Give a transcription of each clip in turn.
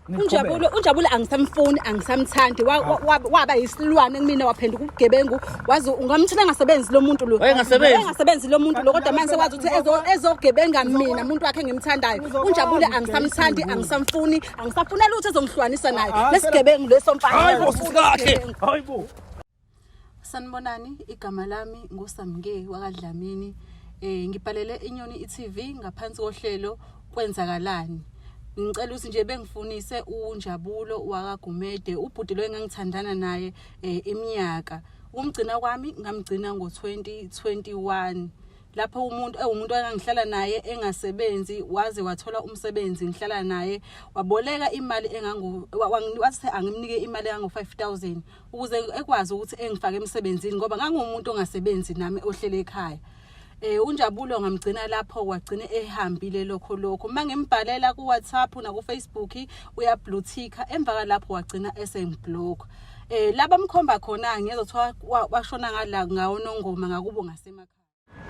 unjabule angisamfuni angisamthandi waba yisilwane kumina waphenduka ubugebengu wazi ungamthina engasebenzi lo muntu lo engasebenzi lo muntu lo kodwa manje sewazi ukuthi ezogebenga mina umuntu wakhe engimthandayo unjabule angisamthandi angisamfuni angisafunela ukuthi ezongihlukanisa naye lesigebengu lesomfana hayibo sanibonani igama lami nguSamke wakadlamini ngibhalele iNyoni iTV ngaphansi kohlelo kwenzakalani ngicela ukuthi nje bengifunise uNjabulo wakagumede ubhuti lo engangithandana naye iminyaka umgcina kwami ngamgcina ngo2021 lapho umuntu engangihlala naye engasebenzi waze wathola umsebenzi ngihlala naye waboleka imali wathi angimnike imali engango5000 ukuze ekwazi ukuthi engifake emsebenzini ngoba ngangumuntu ongasebenzi nami ohlele ekhaya uNjabulo ngamgcina lapho wagcina ehambile lokho mangembhalela ku WhatsApp na ku Facebook uya blue ticka emva lapho wagcina esengiblock laba mkhomba khona ngezothiwa washona ngala ngawo nongoma ngakubo ngasemakhaya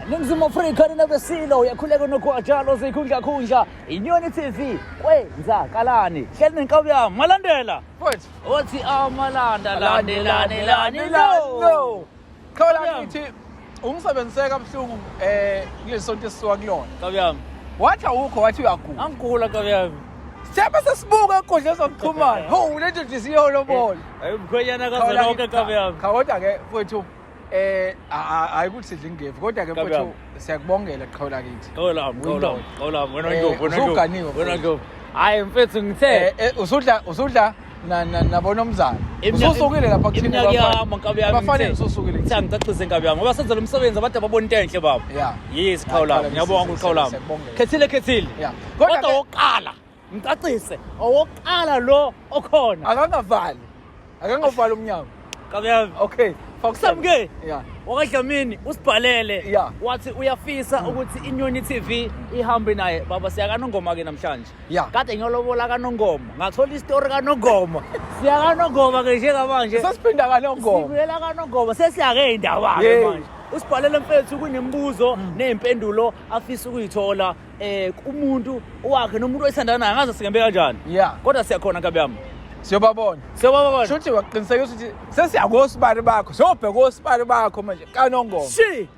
Ningizimu Afrika ninabesilo yakhuleka nokwajalo zikhundla iNyoni TV kwenzakalani hleli nenkawu yami malandela Mfowethu othi amalanda landelani no khawula ngithi ungisebenzise kabuhlungu kulesonto esisuka kulona kawu yami wathi awukho wathi uyagula angigula kawu yami siyabe sesibuka enkundla zokuxhumana ho lento nje siyolobola ayimkhwenyana kazonke kawu yami kodwa ke mfowethu ayikuthi sidla ingevu kodwa ke mfowethu siyakubongela qhawula kithi qhawula wena ngo hayi mfethu ngithe usudla nabona umzana ususukile lapha kuthina bafanele ususukile ngithe ngicacise nkabi yami ngoba senza lo msebenzi abantu ababona into enhle baba yes qhawula ngiyabonga uqhawula khethile kodwa oqala ngicacise oqala lo okhona akangavali umnyango kabi yami okay Samke wakadlamini usibhalele wathi uyafisa ukuthi iNyoni TV ihambe naye baba siyakanongoma ke namhlanje kade ngiyolobola kaNongoma ngathola istory kaNongoma siyakaNongoma ke njengamanje sasiphinda kaNongoma sibuyela kaNongoma sesiyake indaba ke manje usibhalele mfethu kunemibuzo nezimpendulo afisa ukuyithola kumuntu wakhe nomuntu oyithandana naye ngaze singembe kanjani kodwa siyakhona kabi yami siyobabona shothi waqinisekisa ukuthi sesiyakosibani bakho sobheka osibani bakho manje kaNongoma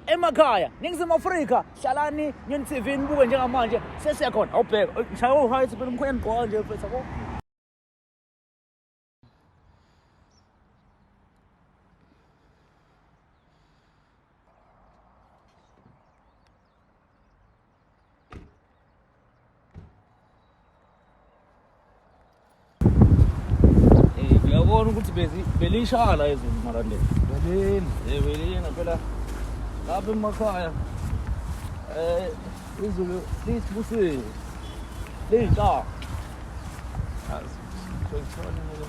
emakhaya Ningizimu Afrika hlalani Nyoni TV nibuke njengamanje sesiyakhona awubheka ngishaya height phela umkhwenya gqoka nje mfethu yabo Ngiyabona ukuthi belishala ezweni malandela belina phela lapha emakhaya izulu lisibusile leyinta soyithona lo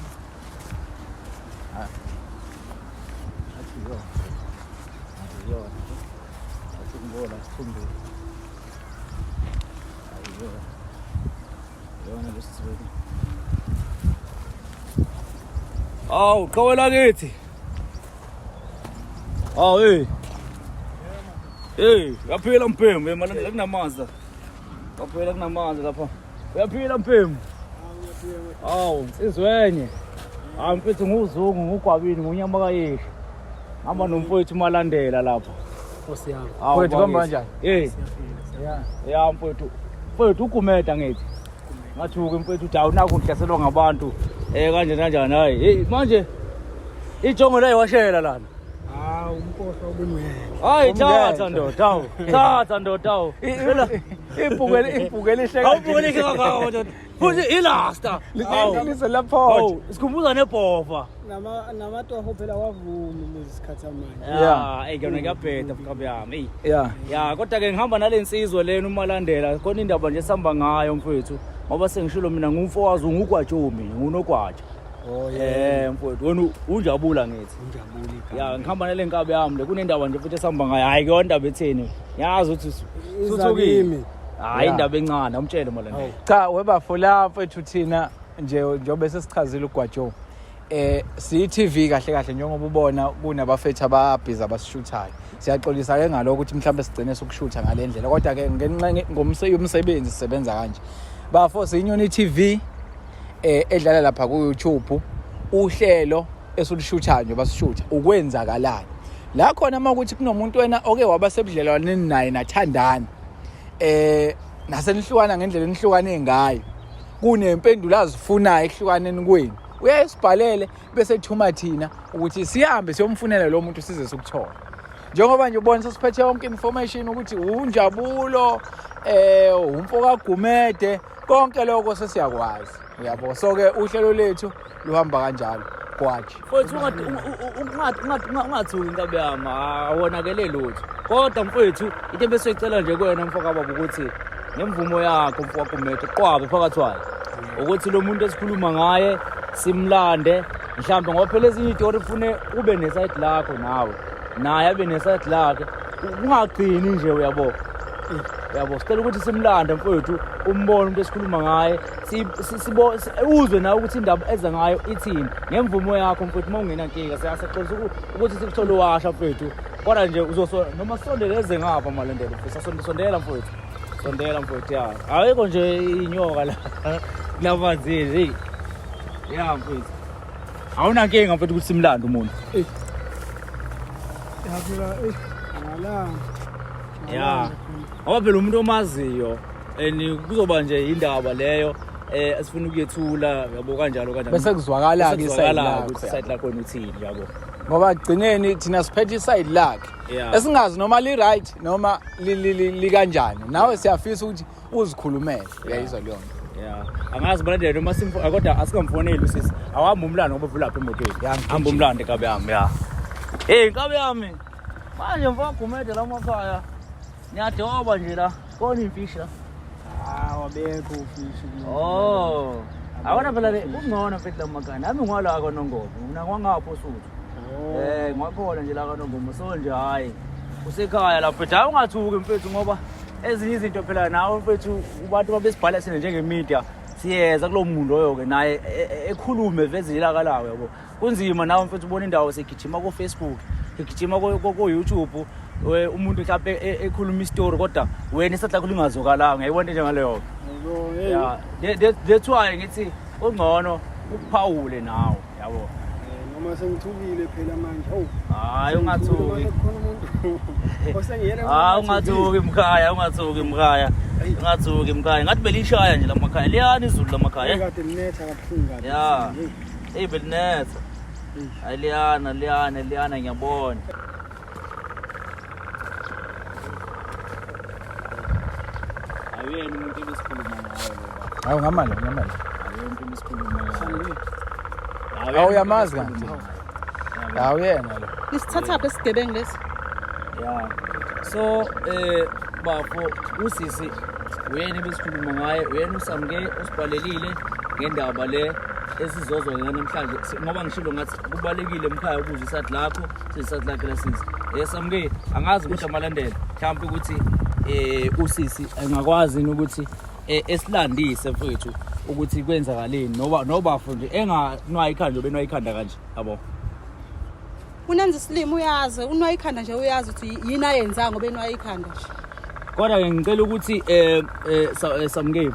athingbola sikhumbe yona lesizwe awu qhawela kithi yaphila mpembu emalandela kunamanzi yaphila kunamanzi lapha uyaphila mpembu awu izwenye mfethu nguzungu ngugwabini ngunyama kayeshi ngamba nomfowethu malandela lapha Nkosi yami mfowethu kwamba kanjani mfowethu ugumeda ngithi ngathuka mfowethu uthi awunakho uhlaselwa ngabantu kanjani hayi manje ijongo la iwashela lana umkhohlwa obunwele hayi thatha ndoda phela ibhukele ihleka awubukele kangaka ndoda futhi ilasta liqinise lapho sikhumbuza nebhofa namatoho phela wavuma lesikhathi amanje ngiyona ngiyabheda mkabi yami kodwa ke ngihamba nalensizwe lena umalandela khona indaba nje sihamba ngayo mfowethu ngoba sengishilo mina ngumfowazi ungugwatshomi ngunogwatsha mfowethu wena unjabula ngithi ngihamba nalenkabi yami le kunendaba nje futhi esihamba ngayo hayi ke indaba etheni yazi ukuthi suthukimi hayi indaba encane umtshele malandela cha webafula mfowethu thina njengoba sesichazile ugwatsho CTV kahle njengoba ubona kunabafethu ababhiza abasishuthayo siyaxolisa ke ngaloko ukuthi mhlawumbe sigcine sokushutha ngalendlela kodwa ke ngenxa ngomsebenzi sisebenza kanje bafo iNyoni TV edlala lapha ku YouTube uhlelo esulishuthayo nje basishutha ukwenzakalani la khona makuthi kunomuntu wena oke waba sebudlelwaneni naye nathandana nasenihlukana ngendlela enihlukane ngayo kunempendulo azifunayo ehlukaneni kwenu uyayisibhalele bese ethuma thina ukuthi sihambe siyomfunela lo muntu size sikuthola njengoba nje ubona sesiphethe yonke information ukuthi uNjabulo umfoka Gumede konke lokho sesiyakwazi uyabo so ke uhlelo lethu luhamba kanjalo kwathi futhi ungathuki inkabe yami awonakele lutho kodwa mfowethu into ebesicela nje kuwena mfoka baba ukuthi ngemvumo yakho mfoka Gumede qwabe phakathi wayo ukuthi lo muntu esikhuluma ngaye simlande mhlambe ngoba phela ezinye izitori ufune ube neside lakho nawe naye abe neside lakhe ungagcini nje uyabo sicela ukuthi simlande mfowethu umbone umuntu esikhuluma ngaye uzwe nawe ukuthi indaba eza ngayo ithini ngemvumo yakho mfowethu mawungena nkinga siyaxolisa ukuthi sikuthole washa mfowethu kodwa nje noma sondeleze ngapha malandela mfowethu sondela mfowethu ya ayikho nje inyoka la lavanzile ya mfowethu awuna nkinga mfowethu ukuthi simlande umuntu yaphela ngala ya ngoba phela umuntu omaziyo kuzoba nje indaba leyo asifuna ukuyethula yabo kanjalo bese kuzwakala ke iside lakho uthini yabo ngoba gcineni thina siphethe iside lakhe esingazi noma li right noma li kanjani nawe siyafisa ukuthi uzikhulumele uyayizwa leyo angazi balandela noma kodwa asikamfoneli usisi awahamba umlando ngoba vula lapha emotweni hamba umlando ekabe yami nkabe yami manje mfoka Gumede la makhaya niyadoba nje la kona imfisha wabekho ufishi awona phela le ungona mfethu la makhaya nami ngwala kaNongomo mina kwangapho suthu ngwakhona nje la kaNongomo so nje hayi usekhaya lapha mfethu ungathuki mfethu ngoba ezinye izinto phela nawe mfethu abantu babesibhala sene njengemedia siyeza kulo muntu oyo ke naye ekhulume veze ilakalayo yabo kunzima nawe mfethu ubona indawo segijima ku Facebook egijima ku YouTube umuntu mhlawumbe ekhuluma istory kodwa wena isatla kulingazokalanga ngiyibona nje ngaleyo that's why ngithi ungcono ukuphawule nawe yabo noma sengithukile phela manje hayi ungathuki ungathuki mkhaya ngathi belishaya nje la makhaya liyani izulu la makhaya kade linetha kabuhlungu ya belinetha aliyana ngiyabona ayena umuntu ebesikhuluma ngayo hayi ngamali ayena umuntu ebesikhuluma ngayo awuyamazi kanti awuyena lo Nisithatha esigebengu lesi so bafo usisi uyena besikhuluma ngaye uyena usamke usibhalelile ngendaba le esizozwa namhlanje ngoba ngishilo ngathi kubalekile emkhaya ukuze isathi lakho sisathi lakhe lasisi esamke angazi ukuthi amalandela mhlawumbe ukuthi usisi engakwazi ukuthi esilandise mfethu ukuthi kwenzakaleni noba futhi enganwa ikhanda benwa ikhanda kanje yabo Unenza Slim uyazi unwa ikhanda nje uyazi ukuthi yini ayenza ngoba enwa ikhanda nje kodwa ngicela ukuthi samke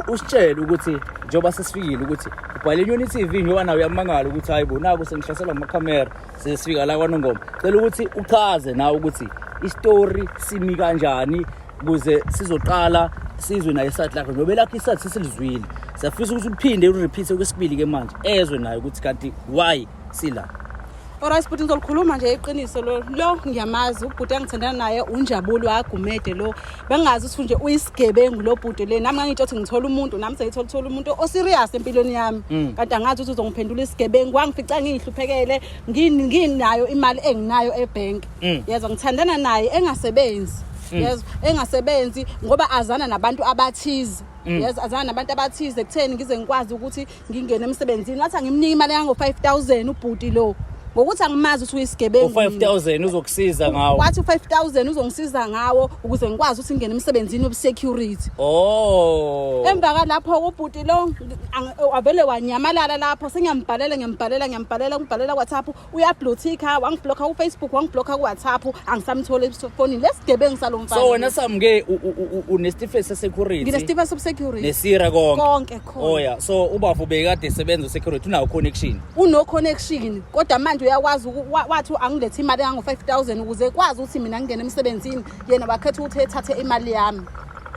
usitshele ukuthi njoba sesifikile ukuthi ubhale iNyoni TV njoba nawe uyamangala ukuthi hayibo naku sengihlasela amakhamera sesifika la kwaNongoma cela ukuthi uchaze nawe ukuthi istory simi kanjani ukuze sizoqala sizwe naye isathi lakho njoba lakho isathi sesilizwile siyafisa ukuthi uphinde urepeat okwesibili ke manje ezwe naye ukuthi kanti why sila Alright but ngizolikhuluma nje iqiniso lo ngiyamazi ubhuti engithandana naye uNjabulo waGumede lo bengazi ukuthi nje uyisigebengu lo bhuti le nami ngangitsho ukuthi ngithola umuntu nami sengithola umuntu oserious empilweni yami kanti angazi ukuthi uzongiphendula isigebengu wangifica ngihluphekele nginayo imali enginayo ebank yezwa ngithandana naye engasebenzi yezwa engasebenzi ngoba azana nabantu abathize azana nabantu abathize kutheni ngize ngikwazi ukuthi ngingene emsebenzini ngathi ngimnika imali yango 5000 ubhuti lo ngokuthi angimazi ukuthi uyisigebengu. U5,000 uzokusiza ngawo. Wathi u5,000 uzongisiza ngawo ukuze ngikwazi ukuthi ngene emsebenzini wobsecurity. Oh. Emva kalapho ubhuti lo avele wanyamalala lapho sengiyambhalela ngibhalela WhatsApp uyablotika wangibloka ku Facebook wangibloka ku WhatsApp angisamthole efonini lesigebengu salomfana. So wena samke unesitifiketi security. Nginesitifiketi security. Nesira konke. Khona. Oh yeah. So ubafo bekade esebenza security unawo connection. Uno connection kodwa manje uyakwazi wathi angilethe imali engango 5,000 ukuze kwazi ukuthi mina ngingene emsebenzini yena bakhetha ukuthi ethathe imali yami.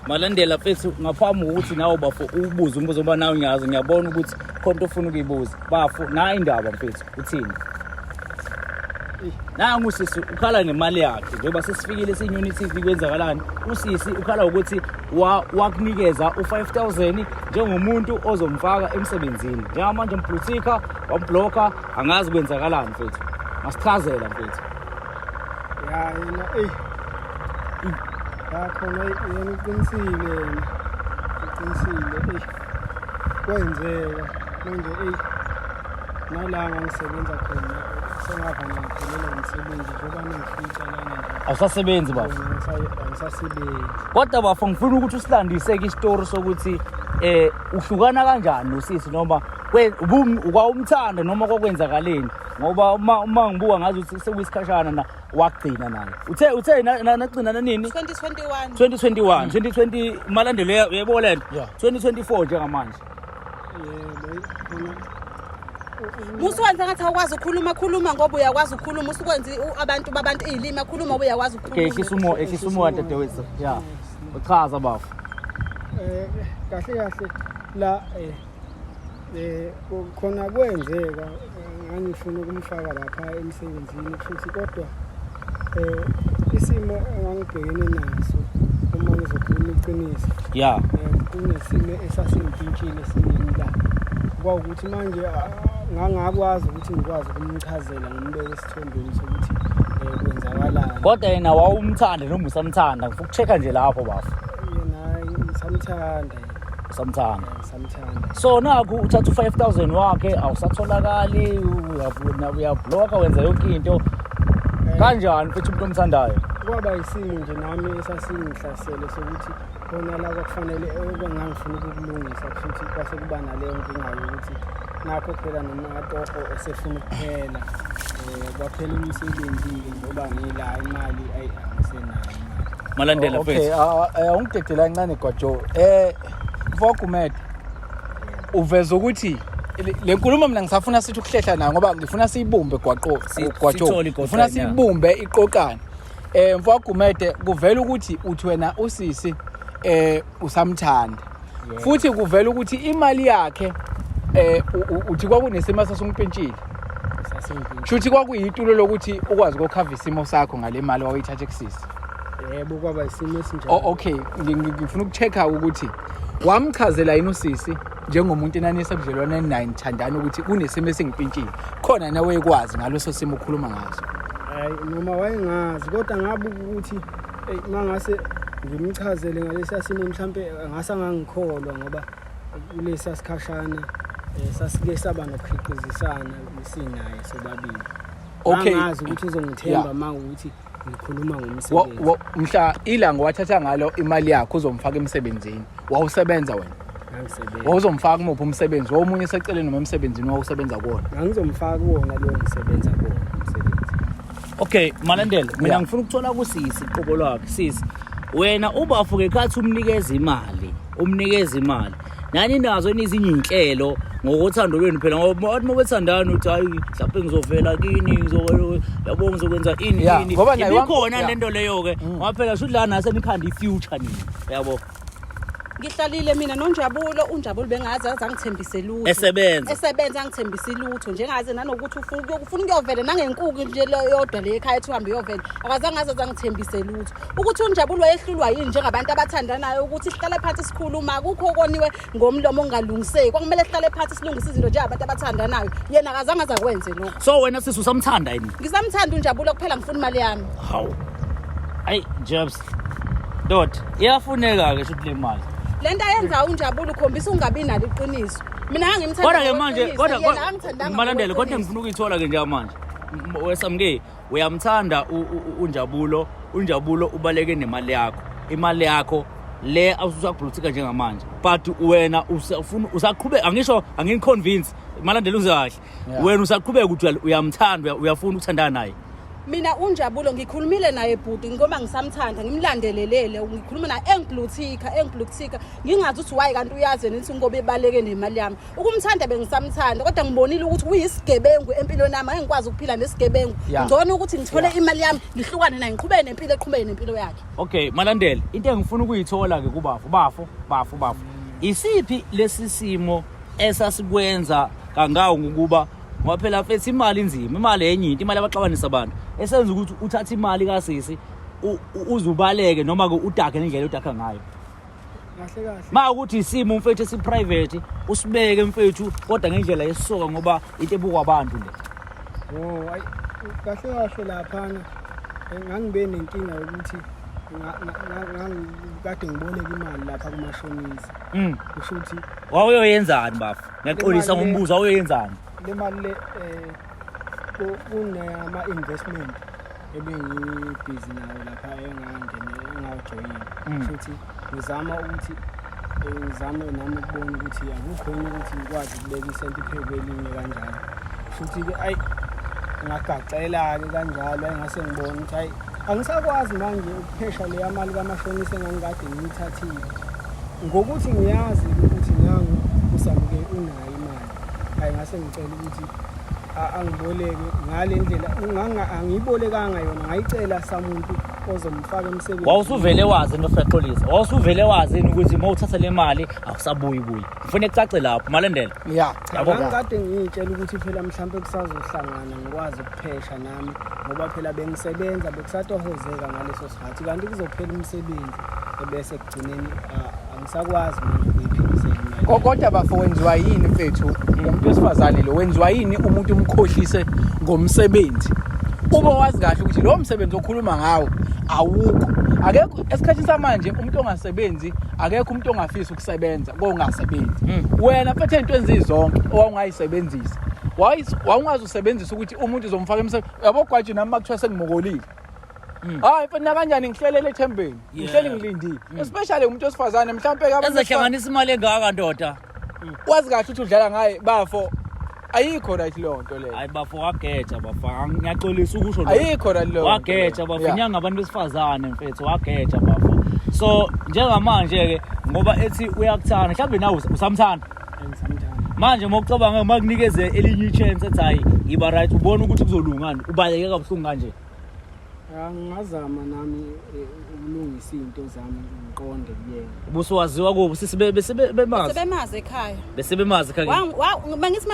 Malandela mfethu ngaphambi ukuthi nawe bafo ubuze umbuzo oba nawe ngiyazi ngiyabona ukuthi khonto ufuna ukuyibuza. Bafo na indaba mfethu uthini? Nangu sisi ukhala ngemali yakhe njengoba sesifikile eSinyoni TV kwenzakalani usisi ukhala ukuthi wakunikeza u5,000 njengomuntu ozomfaka emsebenzini njengamanje mblutika wambloka angazi kwenzakalani mfethu masichazela mfethu ya yena yakhona yena uqinisile kwenzeka manje nalanga ngisebenza khona sengava ngaphelela umsebenzi ngoba ngifika lana nje awusasebenzi bafo angisasebenzi kodwa bafo ngifuna ukuthi usilandise ke istory sokuthi uhlukana kanjani nosisi noma ukwawumthanda noma kokwenzakaleni ngoba uma ngibuka ngazi ukuthi sekuyisikhashana na wagcina naye uthe nagcina nini 2020 malandelo yebo lento 2024 njengamanje Musuwenza ngathi awukwazi ukukhuluma ngoba uyakwazi ukukhuluma usukwenza abantu izilimi akhuluma ngoba uyakwazi ukukhuluma. Okay ekisumo dadewethu yeah uchaza bafo kahle la khona kwenzeka ngangifuna ukumfaka lapha emsebenzini futhi kodwa isimo engangibhekene naso uma ngizokhuluma iqiniso yeah kunesimo esasimpintshile sinini la kwawukuthi manje ngangakwazi ukuthi ngikwazi ukumchazela ngimbeke esithombeni sokuthi kwenzakalani kodwa yena wawumthanda noma usamthanda ngifuna ukuchecka nje lapho bafo yena ngisamthanda so naku uthatha u5,000 wakhe awusatholakali uyabloka wenza yonke into kanjani futhi umuntu omthandayo kwaba isimo nje nami esasingihlasele sokuthi khona la kufanele ngangifuna ukulungisa futhi kwase kuba naleyo nkinga yokuthi nakho phela noma atoko esefuna ukuphela baphela umsebenzi ngoba ngila imali ayisenayo malandela okay ungidedela kancane Gwajo mfokumede uveza ukuthi le nkulumo mina ngisafuna sithi ukuhlehla nayo ngoba ngifuna siyibumbe Gwajo ngifuna siyibumbe iqokana mfokumede kuvela ukuthi uthi wena usisi usamthanda futhi kuvela ukuthi imali yakhe uthi kwakunesimo sasungipentshile shuthi kwakuyitulo lokuthi ukwazi ukukhava isimo sakho ngale mali wawuyithatha kusisi yebo kwaba isimo esinjalo okay ngifuna ukuchecka ukuthi wamchazela yini usisi njengomuntu enanisa budlelwane naye nithandana ukuthi kunesimo esingipintshile khona nawe ekwazi ngaloso simo ukhuluma ngaso hayi noma wayengazi kodwa ngabuka ukuthi mangase ngimchazele ngalesi simo mhlambe ngasa ngangikholwa ngoba kulesi sikhashana sasike saba nokukhiqizisana sinaye sobabili okay ngazi ukuthi uzongithemba mawukuthi ngikhuluma ngomsebenzi mhla ilanga wathatha ngalo imali yakho uzomfaka emsebenzini wawusebenza wena ngisebenza wawuzomfaka kumuphi umsebenzi womunye eseceleni noma emsebenzini wawusebenza kuona ngizomfaka kuona lo ngisebenza kuona umsebenzi okay malandela mina ngifuna ukuthola kusisi iqobo lwakhe sisi wena ubafo ngekhathi umnikeza imali nani nazo ezinye inhlelo ngokuthanda lweni phela ngoba wathi mawethandana uthi hayi mhlawumbe ngizovela kini yabo ngizokwenza ini ibikhona lento leyo ke ngoba phela sudla nase nikhanda ifuture nini yabo ngihlalile mina unjabulo bengazi angithembise lutho esebenza angithembise lutho njengaze nanokuthi ufuna ukuyovela nangenkuku nje yodwa le ekhaya ethi uhambe uyovela akazange angithembise lutho ukuthi unjabulo wayehlulwa yini njengabantu abathandanayo ukuthi sihlale phansi sikhuluma akukho koniwe ngomlomo ongalungiseki kwakumele sihlale phansi silungise izinto nje abantu abathandanayo yena akazange azakwenze lokho so wena sisi usamthanda yini ngisamthanda unjabulo kuphela ngifuna imali yami hawu ayi Jobs dot iyafuneka ke shothi le mali lento ayenza unjabulo ukhombisa ungabi nalo iqiniso mina ngangimthanda kodwa ke manje kodwa malandela kodwa ngifuna ukuyithola ke nje manje wesamke uyamthanda uNjabulo ubaleke nemali yakho imali yakho le awusakubhuluthika njengamanje but wena usafuna usaqhubeka angisho anginiconvince malandela uzakahle wena usaqhubeka ukuthi uyamthanda uyafuna ukuthandana naye mina uNjabulo ngikhulumile naye bhuti ngoba ngisamthanda ngimlandelelele ngikhuluma naye engibluthika ngingazi ukuthi why kanti uyazi nithi ngoba ebaleke nemali yami ukumthanda bengisamthanda kodwa ngibonile ukuthi uyisigebengu empilweni yami angikwazi ukuphila nesigebengu ngcono ukuthi ngithole imali yami ngihlukane naye ngiqhubeke nempilo yakhe okay malandela into engifuna ukuyithola ke kubafu isiphi lesisimo esasikwenza kangawo ngokuba ngoba phela mfethu imali inzima imali enye into imali abaxabanisa abantu esenza ukuthi uthathe imali kaSisi uzubaleke noma ke udake ngendlela udaka ngayo kahle ukuthi isimo mfethu esiprivate usibeke mfethu kodwa ngendlela yesoka ngoba into ebukwa abantu le ayi kahle lapha ngangibe nenkinga ukuthi ngikade ngiboleka imali lapha kumashonisa kusho ukuthi wayoyenzani bafu ngiyaxolisa ngombuzo wayoyenzani le mali le kunama investment ebengibhizi nayo lapha engajoyina futhi ngizama nami ukubona ukuthi akukhona ukuthi ngikwazi ukubeka isenti phezulu kanjalo futhi ke ayi ngagacela ke kanjalo engase ngibone ukuthi ayi angisakwazi manje ukuphesha le mali kamashonisa engangikade ngiyithathile ngokuthi ngiyazi ukuthi nangu usamke unayo imali ayi ngase ngicela ukuthi angiboleke ngale ndlela angiyibolekanga yona ngayicela samuntu ozomfaka emsebenzini wawusuvele wazi nofexolisa wawusuvele wazi ukuthi uma uthatha le mali awusabuyi ufune kucace lapho malandela ngikade ngiyitshela ukuthi phela mhlawumbe kusazohlangana ngikwazi ukuphesha nami ngoba phela bengisebenza bekusatohozeka ngaleso sikhathi kanti kuzophela umsebenzi ebese kugcineni angisakwazi manje ukuyiphindisela imali kodwa bafo wenziwa yini mfethu umuntu wesifazane lo wenziwa yini umuntu umkhohlise ngomsebenzi ube wazi kahle ukuthi lo msebenzi okhuluma ngawo awukho akekho esikhathini samanje umuntu ongasebenzi akekho umuntu ongafisa ukusebenza kongasebenzi wena mfethu into enzizonke owangayisebenzisa wayengazi usebenzisa ukuthi umuntu uzomfaka emsebenzini yabo gwaji nami makuthiwa sengimokolile hayi mfethu kanjani ngihlelele ethembeni ngihleli ngilindile especially umuntu wesifazane mhlawumbe ezehlanganisa imali engaka ndoda wazi kahle ukuthi udlala ngaye bafo ayikho right leyo nto leyo hayi bafo wageja bafa ngiyaxolisa ukusho lo ayikho right leyo wageja bafinya ngabantu besifazane mfethu wageja bafo so njengamanje ke ngoba ethi uyakuthanda mhlawumbe nawe usamthanda manje mokucabanga makunikeze elinye chance ethi hayi iba right ubona ukuthi kuzolungana ubaleke kabuhlungu kanje ngazama nami ukulungisa into zami ngiqonde kuyena ubusuwaziwa kubo sebemazi ekhaya mangithi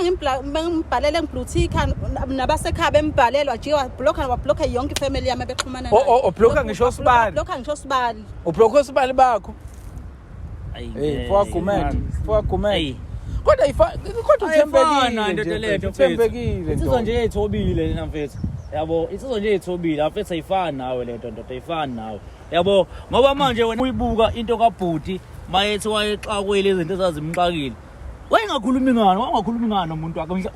mangimbhalele ngibluthika nabasekhaya bembhalelwa jiwa blocker yonke ifamily yami bexhumana nayo blocker ngisho sibali ublocker sibali bakho for comment kodwa uthembekile insizwa nje ethobile na mfethu yabo insizwa nje ethobile afethu ayifani nawe lento ndoda ayifani nawe yabo ngoba manje wena uyibuka into kaBhuti mayethi wayexakwele izinto ezazimxakile wayengakhulumi ngani nomuntu wakhe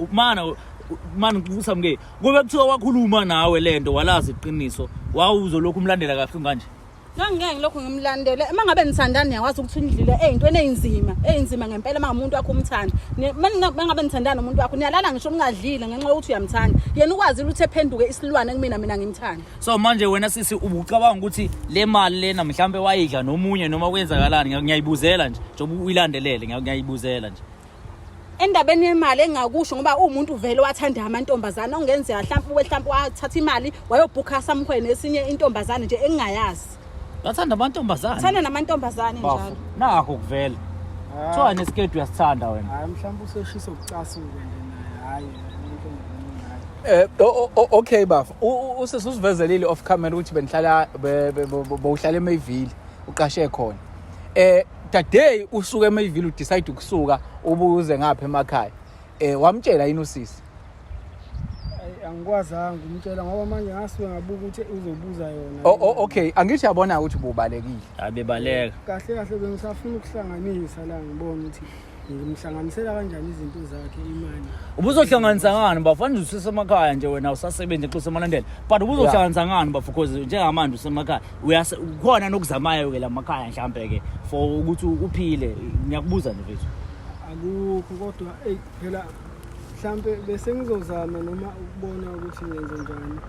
mana kusamke kube kuthiwa wakhuluma nawe lento walazi iqiniso wawuzolokhu umlandela kahle kanje ngangeke lokho ngimlandele mangabe nithandana niyakwazi ukuthi undlile ezintweni eyinzima ngempela mangamuntu wakho umthanda mangabe nithandana nomuntu wakho niyalala ngisho ungadlile ngenxa yokuthi uyamthanda yena ukwazi ukuthi ephenduke isilwane mina ngimthanda so manje wena sisi ubucabanga ukuthi le mali lena mhlambe wayidla nomunye noma kwenzakalani ngiyayibuzela nje njengoba uyilandelele ngiyayibuzela nje endabeni yemali engakusho ngoba umuntu vele wathanda amantombazana ongenzeka mhlawumbe wathatha imali wayobhukha samkhwene esinye intombazana nje engingayazi bathanda amantombazana thanda namantombazane njalo nakho kuvela kuthiwa nesikedi uyasithanda wena hayi mhlawumbe useshisa ukucasuka nje hayi okay bafo usesizivezelile off camera ukuthi benihlala bowuhlala eMayville uqashe khona today usuka eMayville udecide ukusuka ubuze ngapha emakhaya wamtshela yini usisi angikwazanga umtshela ngoba manje ngasuke ngabuka ukuthi uzobuza yona okay angithi yabona ukuthi ububalekile abebaleka kahle bengisafuna ukuhlanganisa la ngibona ukuthi ngimhlanganisela kanjani izinto zakhe imali. Ubuzohlanganisa ngani bafana usesemakhaya nje wena usasebenza eXhosa Malandela but ubuzohlanganisa ngani because njengamanje usemakhaya ukhona nokuzamayo ke lamakhaya mhlambe ke for ukuthi uphile ngiyakubuza nje mfethu Akukho kodwa phela mhlambe bese ngizozama noma ukubona ukuthi ngenze njani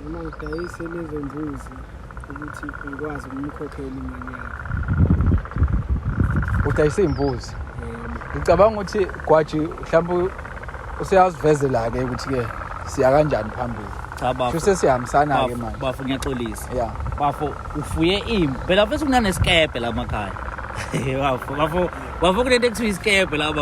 noma ngidayise lezo mbuzi ukuthi ngikwazi ukumkhokhela imali yakhe. Udayisa imbuzi. Ngicabanga ukuthi Gwaji mhlawumbe useyazivezela ke ukuthi ke siya kanjani phambili. Cha bafo. Sesihambisana ke manje. Bafo ngiyaxolisa. Yeah. Bafo ufuye imvu. Phela mfethu kunanesikepe la makhaya. Bafo kunento ekuthiwa isikepe la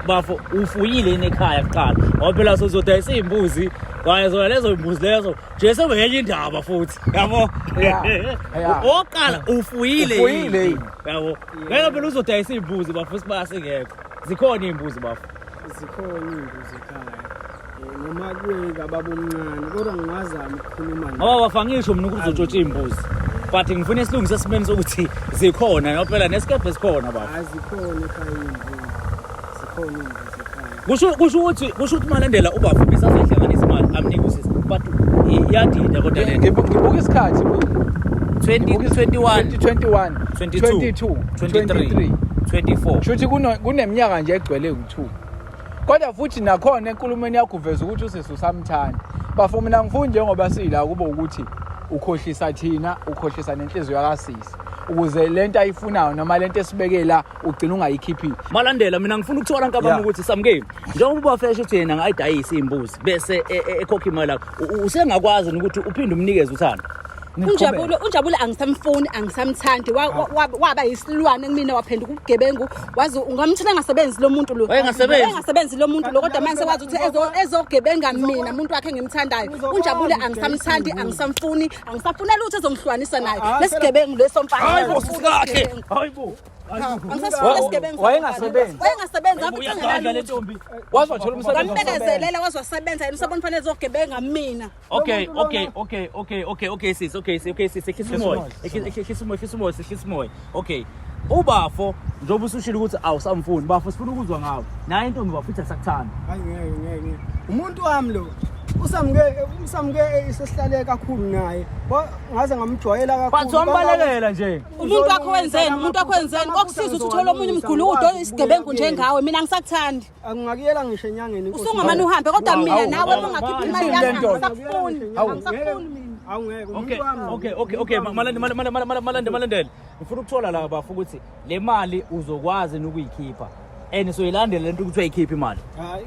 bafo ufuyile enekhaya kuqala. Ngoba phela sozodayisa imbuzi kwaye zona lezo imbuzi lezo nje sebengenye indaba futhi. Yabo? Oqala ufuyile. Yabo. Ngeke phela uzodayisa imbuzi bafo sibase ngekho. Zikhona imbuzi bafo. Zikhona imbuzi ekhaya. Noma kuye baba omncane kodwa ngingazama ukukhuluma naye. Ngoba bafa ngisho mina ukuthi uzotshotha imbuzi. But ngifuna isilungise esimeni sokuthi zikhona no phela nesikepe sikhona bafo. Azikhona ekhaya imbuzi. Zikhona imbuzi ekhaya. Kusho ukuthi Malandela ubafo besazihlanganisa imali amnike usisi but iyadida kodwa le Ngibuka isikhathi 2021 2021 22 23 24 Shuthi kuneminyaka nje egcwele u2. Kodwa futhi nakhona enkulumeni yakho uveza ukuthi usisi usamthanda. Bafo mina ngifuna njengoba sila kube ukuthi ukhohlisa thina, ukhohlisa nenhliziyo yakasisi. Ukuze lento ayifunayo noma lento esibekela ugcina ungayikhiphi. Malandela mina ngifuna ukuthola nkabami ukuthi samkeni njengoba ubafesha uthi yena ngayidayisa imbuzi bese ekhokha imali yakho usengakwazi ukuthi uphinde umnikeze uthando. Unjabule angisamfuni angisamthandi waba yisilwane kumina waphenduka ubugebengu wazi ungamthina engasebenzi lo muntu lo engasebenzi lo muntu lo kodwa manje sekwazi ukuthi ezogebenga mina umuntu wakhe engimthandayo Unjabule angisamthandi angisamfuni angisafunela ukuthi ezongihlukanisa naye lesigebengu lesomfana hayibo sikakhe hayibo wayengasebenzi uyakadla le ntombi wazothola umsebenzi ngambekezelela wazosebenza yena usabona fanele ezogebenga mina Okay sis khisimoya okay ubafo njoba usushila ukuthi awusamfuni bafo sifuna ukuzwa ngawo naye intombi bafutha sakuthanda hayi ngeke umuntu wami lo usamke isesihlale kakhulu naye ngaze ngamjwayela kakhulu bathi wambalekela nje umuntu wakho wenzeni kokusiza ukuthi uthole omunye umguludo isigebengu njengawe mina ngisakuthandi akungakuyela ngisho enyangeni usungamani uhambe kodwa mina nawe ungakhiphi imali yakho ngisakufuni Okay Malandela ngifuna ukuthola la bafo ukuthi le mali uzokwazi ukuyikhipha soyilandela lento ukuthi uyikhipha imali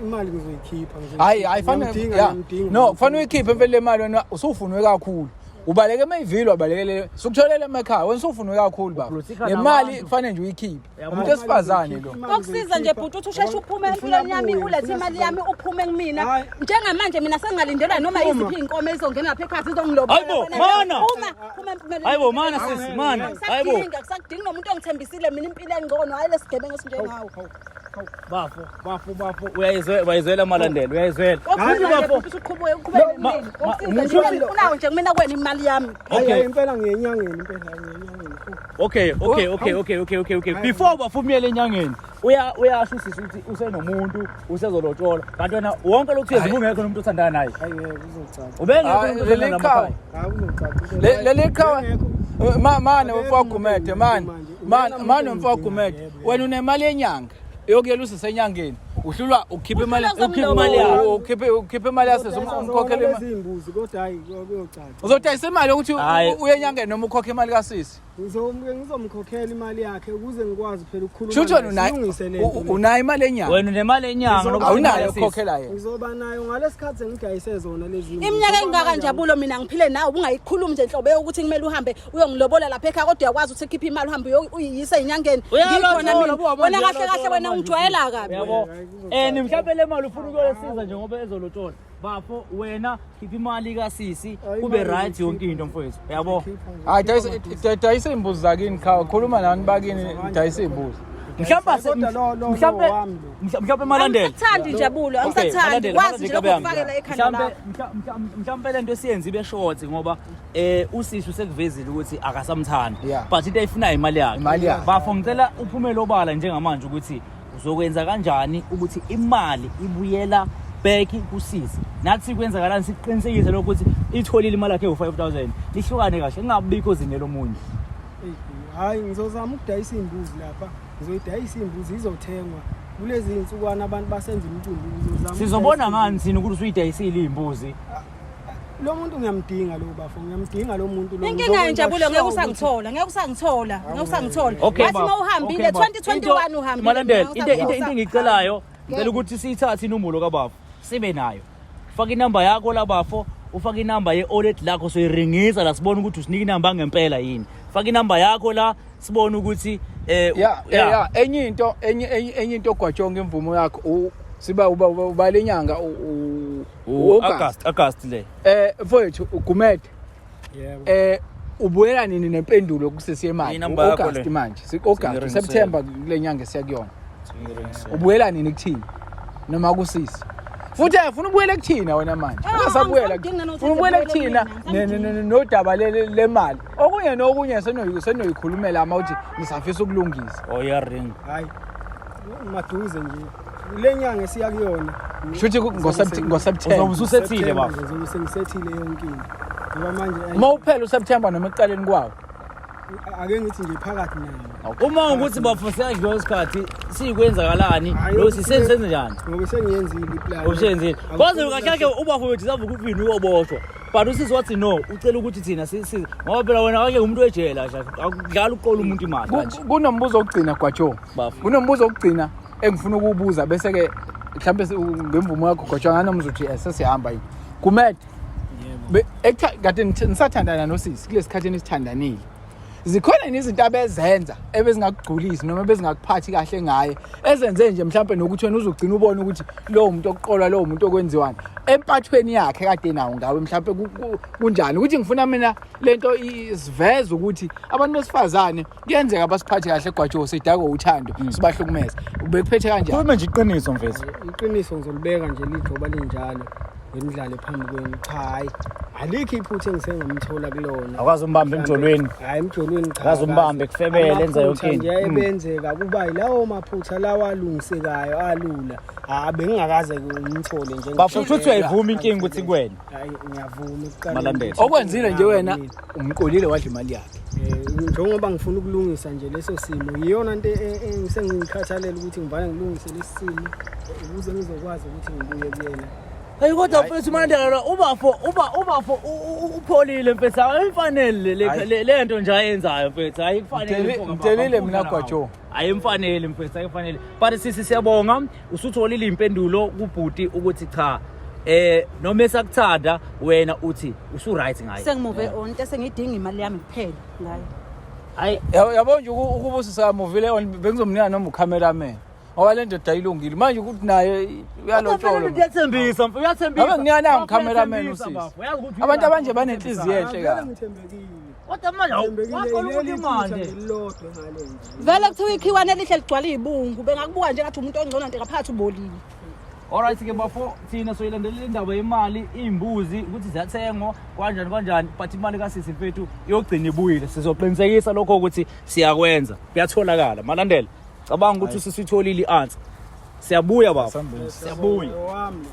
imali ngizoyikhipha nje hayi fanele no fanele uyikhiphe mfele le mali wena usufunwe kakhulu ubaleke emayivilwa balekele sukutholela emakhaya wena usufunwe kakhulu baba le mali kufanele nje uyikhiphe umuntu esifazane lo kokusiza nje bhuti uthi usheshe uphume empilweni yami ulethe imali yami uphume kumina njengamanje mina sengingalindelwa noma iziphi inkomo ezongena lapha ekhaya izongilobola hayibo mana sisi mana hayibo akusadingi nomuntu ongithembisile mina impilo engcono hayi lesigebengu esinjengawo bafo uyayizwela Malandela uyayizwela unawo nje kumina kwena imali yami hayi impela ngenyangeni Okay before bafumiyele enyangeni uyasho usisi ukuthi usenomuntu usezolotshola kanti wena wonke lokhu uyenza ungekho nomuntu othandana naye hayi kuzocaca ubengekho umuntu othandana namakhaya kuzocaca leli khaya manje mfagumede manje mfagumede wena unemali yenyanga eyokuyela usisenyangeni uhlulwa ukhipha imali ukhipha imali umkhokhele izimbuzi kodwa hayi kuyocaca uzodayisa imali ukuthi uyenyangeni noma ukhokhe imali kasisi ngizomkhokhela imali yakhe ukuze ngikwazi phela ukukhuluma Shutho unayo imali enyanga wena unemali enyanga awunayo ukhokhela yena ngizoba nayo ngalesikhathi engidayise zona lezi iminyaka engaka Njabulo mina ngiphile nawe ungayikhulumi nje nhlobo ukuthi kumele uhambe uyogilobola lapha ekhaya kodwa uyakwazi ukuthi ukhiphe imali uhambe uyiyise enyangeni ngikhona mina wena kahle wena ungijwayela kabi yabo mhlawumbe le mali ufuna ukuyosiza nje ngoba ezolotshola bafo wena khipha imali kasisi kube right yonke into mfowethu yabo hayi dayisa imbuzi zakini khuluma nani bakini dayisa imbuzi mhlawumbe Malandela angikuthandi Njabulo angisathandi wazi nje lokufakela ekhanda lakho mhlawumbe lento esiyenza ibe short ngoba usisi usekuvezile ukuthi akasamthandi but into ayifunayo imali yakhe bafo ngicela uphumele obala njengamanje ukuthi uzokwenza kanjani ukuthi imali ibuyela back kusisi nathi kwenzakalani siqinisekise lokuthi itholile imali yakhe u5000 lihlukane kahle ngingabikho zinelo munye hayi ngizozama ukudayisa imbuzi lapha ngizoyidayisa imbuzi izothengwa kulezi insukwana abantu basenza umcimbi ngizozama sizobona ngani sini ukuthi uyidayisile imbuzi lo muntu ngiyamdinga lo bafo ngiyamdinga lo muntu lo inkinga yenjabulo ngeke usangithola wathi mawuhambile 2021 uhambile Malandela into engicelayo ngicela ukuthi siyithathe inombolo kababa sibe nayo faka inamba yakho labafo ufaka inamba ye-audit lakho soyiringisa la sibone ukuthi usinika inamba ngempela yini faka inamba yakho la sibone ukuthi enye into ogwajonga imvumo yakho siba uba lenyanga August le mfowethu Gumede yebo ubuyela nini nempendulo kusesiye manje Inamba yakho August le. manje August September kulenyanga esiyakuyona ubuyela nini kuthini noma kusisi futhi ufuna ubuyela kuthina wena manje ungasabuyela ufuna ubuyela kuthina nodaba lemali okunye senoyikhulumela ama uthi nisafisa ukulungisa oyaring hayi maduze nje lenyanga esiyakuyona futhi ngoSeptember usethile baba ngizobe sengisethile yonke into ngoba manje mawuphela uSeptember noma ekuqaleni kwawo ake ngithi nje phakathi nayo uma ukuthi bafosela nje isikhathi sikwenzakalani lo sisenze njani ngoba sengiyenzile iplan ubusenzile kwaze kahle ubafowethu savuka ukuvini uyoboshwa but usisi wathi no ucela ukuthi thina sisi ngoba phela wena ake umuntu ejela nje akudlala uqola umuntu imali manje kunombuzo ogcina gwajo kunombuzo ogcina engifuna ukubuza bese ke mhlambe ngemvumo yakho gwajo nganomza uthi sesihamba yini Gumede kade nisathandana nosisi kulesikhatheni isithandanile zikhona izinto abezenza ebezingakugculisi noma bezingakuphathi kahle ngaye ezenze nje mhlambe nokuthi wena uzogcina ubone ukuthi lo muntu oqolwa lo muntu okwenziwana empathweni yakhe kade nawo ngawe mhlambe kunjani ukuthi ngifuna mina lento isiveza ukuthi abantu besifazane kuyenzeka basiphathe kahle gwajo sidako uthando sibahlukumeza ubekuphethe kanjani kume nje iqiniso mfethu iqiniso ngizolibeka nje lijoba linjalo ngendlala phambi kwenu cha hayi alikho iphutha engisengamthola kulona akwazi umbambe emjolweni hayi emjolweni cha akazi umbambe kufebele enza yonke into yayebenzeka kuba yilawo maphutha lawa alungisekayo alula bengingakaze ngimthole nje bafuthu uthi uyayivuma inkinga ukuthi kuwena hayi ngiyavuma ukuqala Malandela okwenzile nje wena umqolile wadla imali yakhe njengoba ngifuna ukulungisa nje leso simo yiyona into engisengikhathalela ukuthi ngivale ngilungise lesi simo ukuze ngizokwazi ukuthi ngibuye kuyena hayi kodwa mfethu Malandela ubafo upholile mfethu ayimfanele lento nje ayenzayo mfethu ayikufanele mtelile mina gwajo ayimfanele mfethu ayimfanele but sisi siyabonga usutholile impendulo kubhuti ukuthi cha noma esakuthanda wena uthi usu right ngayo sengimove on into sengidinga imali yami kuphela ngayo hayi yabo nje ukubusisa movie on bengizomnika noma ucameraman ngoba le ndoda ayilungile manje ukuthi naye uyalotshola uyathembisa ngabe ngiyana ngicameraman usisi abantu abanje banenhliziyo enhle ka ngithembekile kodwa manje awuqala manje lilodwa ngale nje vele kuthiwa ikhiwane elihle ligcwala izibungu bengakubuka nje ngathi umuntu ongcono nto ngaphathi ubolile alright ke bafo thina soyilandelela indaba yemali imbuzi ukuthi ziyathengwa kanjani but imali kasisi mfethu iyogcina ibuyile sizoqinisekisa lokho ukuthi siyakwenza kuyatholakala Malandela cabanga ukuthi sisitholile ianswer siyabuya baba siyabuya wami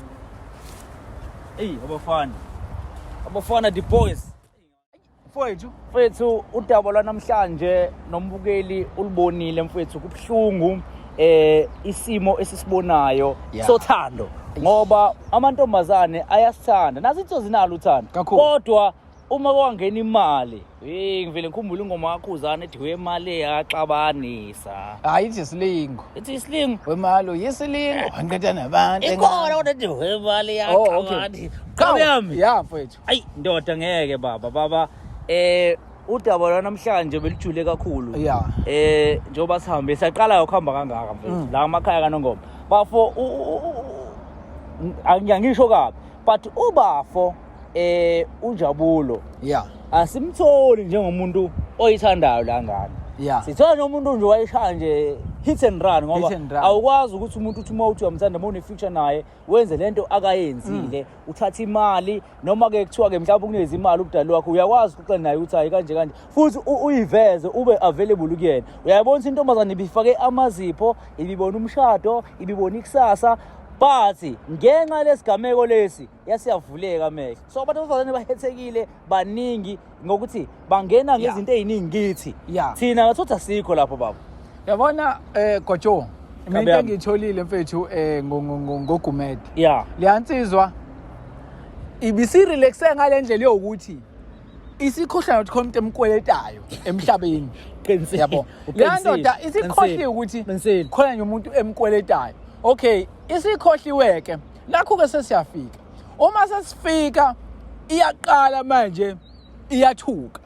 abafana the boys mfethu udaba lwanamhlanje nombukeli ulibonile mfethu kubhlungu isimo esisibonayo sothando ngoba amantombazane ayasithanda nazi itho zinalo uthando kodwa uma kwangena imali ngivele ngikhumbula ingoma yakhuzana ethi wemali yaxabanisa hayi ithi isilingo wemalo yisilingo ngikade nabantu ikhona kodwa ethi wemali yaxabanisa qhabyami ya mfethu ayi ndoda ngeke baba udaba lwanamhlanje belijule kakhulu njengoba sihambe siyaqala ukuhamba kangaka mfethu la emakhaya kaNongoma bafo angiyangisho kabi but ubafo uNjabulo asimtholi njengomuntu oyithandayo la ngane sithola nomuntu nje wayishaya nje hit and run ngoba Hit and run. awukwazi ukuthi umuntu uthi uma uthi uyamthanda uma une-future naye wenze lento akayenzile uthatha imali noma-ke kuthiwa-ke mhlawumbe ukunikeza imali ubudala wakho uyakwazi ukuxela naye ukuthi hayi kanje kanje futhi uyiveze ube available kuyena. Uyayibona ukuthi intombazane ibifake amazipho ibibona umshado ibibona ikusasa but ngenxa lesigameko lesi yasiyavuleka amehlo. So abantu abasifazane bahethekile baningi ngokuthi bangena ngezinto eziningi kithi. Yeah. Thina ngathothi asikho lapho baba. Yabona Gojo mina Kambe into yami. engiyitholile mfethu ngogumede. Yeah. Liyansizwa ibisirelaxe ngalendlela yokuthi isikhohlana ukuthi khona umuntu emkweletayo emhlabeni. Qinisile. Yabo. Leyandoda isikhohliwe ukuthi Qinisile. khona nje umuntu emkweletayo. Okay, isikhohliweke lakho ke sesiyafika. Uma sesifika iyaqala manje iyathuka.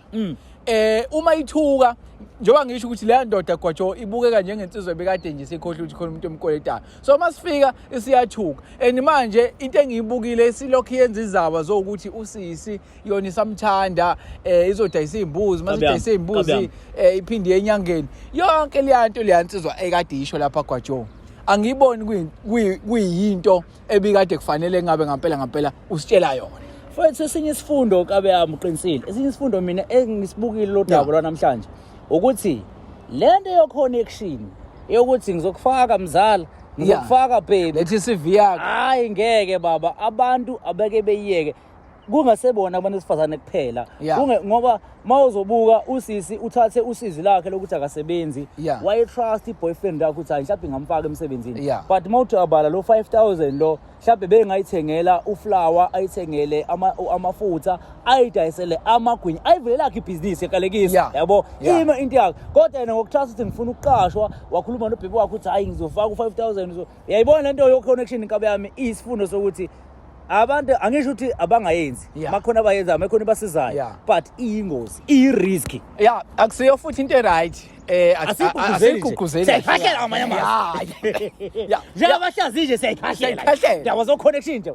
Uma ithuka njengoba ngisho ukuthi leya ndoda Gwajo ibukeka njengensizwe ebekade nje sikhohle ukuthi khona umuntu emkweletayo. So masifika isiyathuka and manje into engiyibukile silokhu yenza izaba zokuthi usisi yona isamthanda izodayisa izimbuzi masidayisa izimbuzi iphindi yenyangeni yonke leyanto leyansizwa ekade isho lapha Gwajo. Angiyiboni kuyinto ebikade kufanele ngabe ngempela usitshela yona. Futhi esinye isifundo kabe yami uqinisile. Esinye isifundo mina engisibukile lo daba lwanamhlanje ukuthi lento yo connection yokuthi ngizokufaka mzala ngizokufaka baby lethi CV yakho hayi ngeke baba abantu abeke beyiyeke kungasebona abantu besifazane kuphela ngoba mawuzobuka usisi uthathe usizi lakhe lokuthi akasebenzi waye trust iboyfriend yakhe ukuthi mhlawumbe ngamfaka emsebenzini but mawuthi abala lo 5000 lo mhlawumbe bengayithengela uflower ayithengele amafutha ayidayisele amagwinya ayivele lakhe ibusiness ekalekisa yabo ima into yakhe kodwa yena ngokutrust ukuthi ngifuna ukuqashwa wakhuluma nobhebi wakhe ukuthi hayi ngizofaka u5000 uyayibona lento yo connection inkabe yami isifundo sokuthi abantu angisho ukuthi abangayenzi bakhona abayenza amakhona basizayo but iyingozi irisk akusiyo futhi into right asikuguzeli siyayihahlela amanye amazwi njengabahlazi nje siyayihahlela ndaba zo connection nje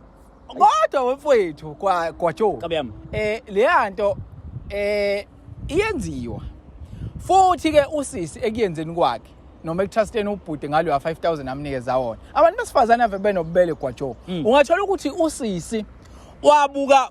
kodwa wemfowethu Gwajo kabe yami leya nto iyenziwa futhi ke usisi ekuyenzeni kwakhe noma ekutrusteni ubhuti ngalo 5000 amnikeza wona abantu besifazana ave benobubele Gwajo ungathola ukuthi usisi wabuka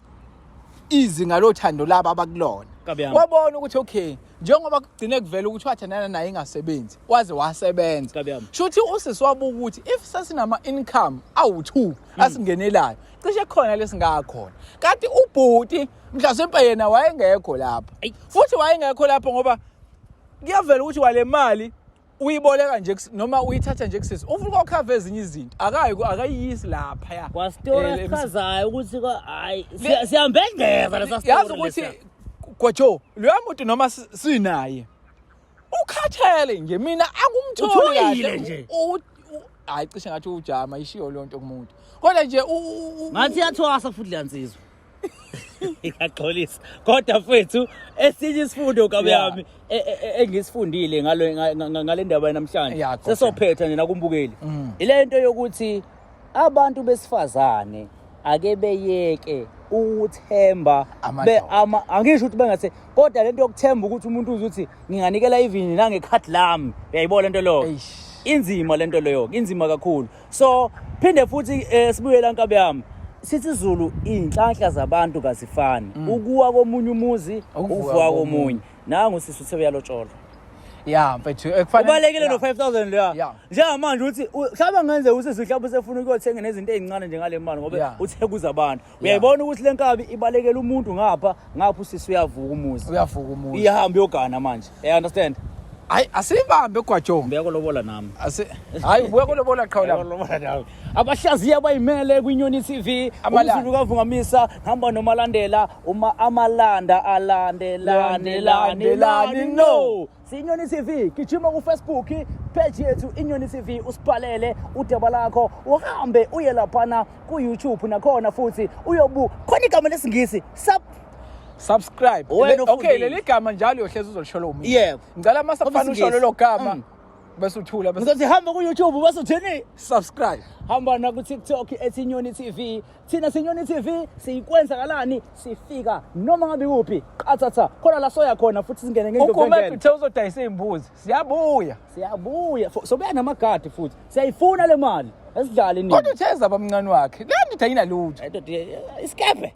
izinga lothando laba abakulona wabona ukuthi okay njengoba kugcine kuvela ukuthi wathandana naye ingasebenzi waze wasebenza shuthi usisi wabuka ukuthi if sasinama income awu2 asingenelayo cishe khona lesingakhona kanti ubhuti mhlasempe yena wayengekho lapha futhi wayengekho lapha ngoba kuyavela ukuthi wale mali uyiboleka nje noma uyithatha nje kusisi ufuna ukukhava ezinye izinto akayiyisi lapha ya kwastora sichazayo ukuthi hayi siyambengeza lesastora yazi ukuthi Gwajo lo muntu noma sinaye ukhathele nje mina angumtholi kahle nje hayi cishe ngathi ujama ishiyo lonto kumuntu kodwa nje ngathi yathwasa futhi leyansizwa ikaxolisa kodwa mfethu esinye isifundo kabe yami engisifundile ngale ndaba namhlanje sesophetha nina kumbukeli ilento yokuthi abantu besifazane ake beyeke ukuthemba angisho ukuthi bengathe kodwa lento yokuthemba ukuthi umuntu uzuthi nginganikela even nangekhadi lami uyayibona lento lo inzima lento leyo inzima kakhulu so phinde futhi sibuyela nkabe yami sithi Zulu inhlanhla zabantu kazifani ukuwa komunye umuzi uvuka komunye nangu sisi uthe uyalotshola mfethu kubalekile no 5000 leya njengamanje uthi mhlawumbe ngenze usisi mhlawumbe sefuna ukuyothenga nezinto ezincane njengale mali ngoba uthe kuza abantu uyayibona ukuthi lenkabi ibalekela umuntu ngapha usisi uyavuka umuzi iyahamba yogana manje understand hayi asibambe Gwajo ngiyakolobola nami hayi ubuye kolobola qhawula abahlaziya abayimele kwiNyoni TV umzulu kavungamisa hamba nomalandela uma amalanda alandelane no siNyoni TV gijima ku Facebook page yethu iNyoni TV usipalele udaba lakho uhambe uye laphana ku YouTube nakhona futhi uyobuka khona igama lesingisi subscribe okay leli gama njalo uyohleza uzolishola umini ngicela masafana usholo lo gama bese uthula bese ngizothi hamba ku-YouTube bese uthini subscribe. hamba na ku-TikTok @Inyoni TV. Thina siNyoni TV siyikwenzakalani sifika noma ngabe kuphi qathatha khona la soya khona futhi singene ngento Ugumethe uthe uzodayisa imbuzi. Siyabuya. siyabuya sobuya namagadi futhi siyayifuna le mali esidlale nini Kodwa utheza abamncane wakhe. Le ndoda ayinalutho. isikephe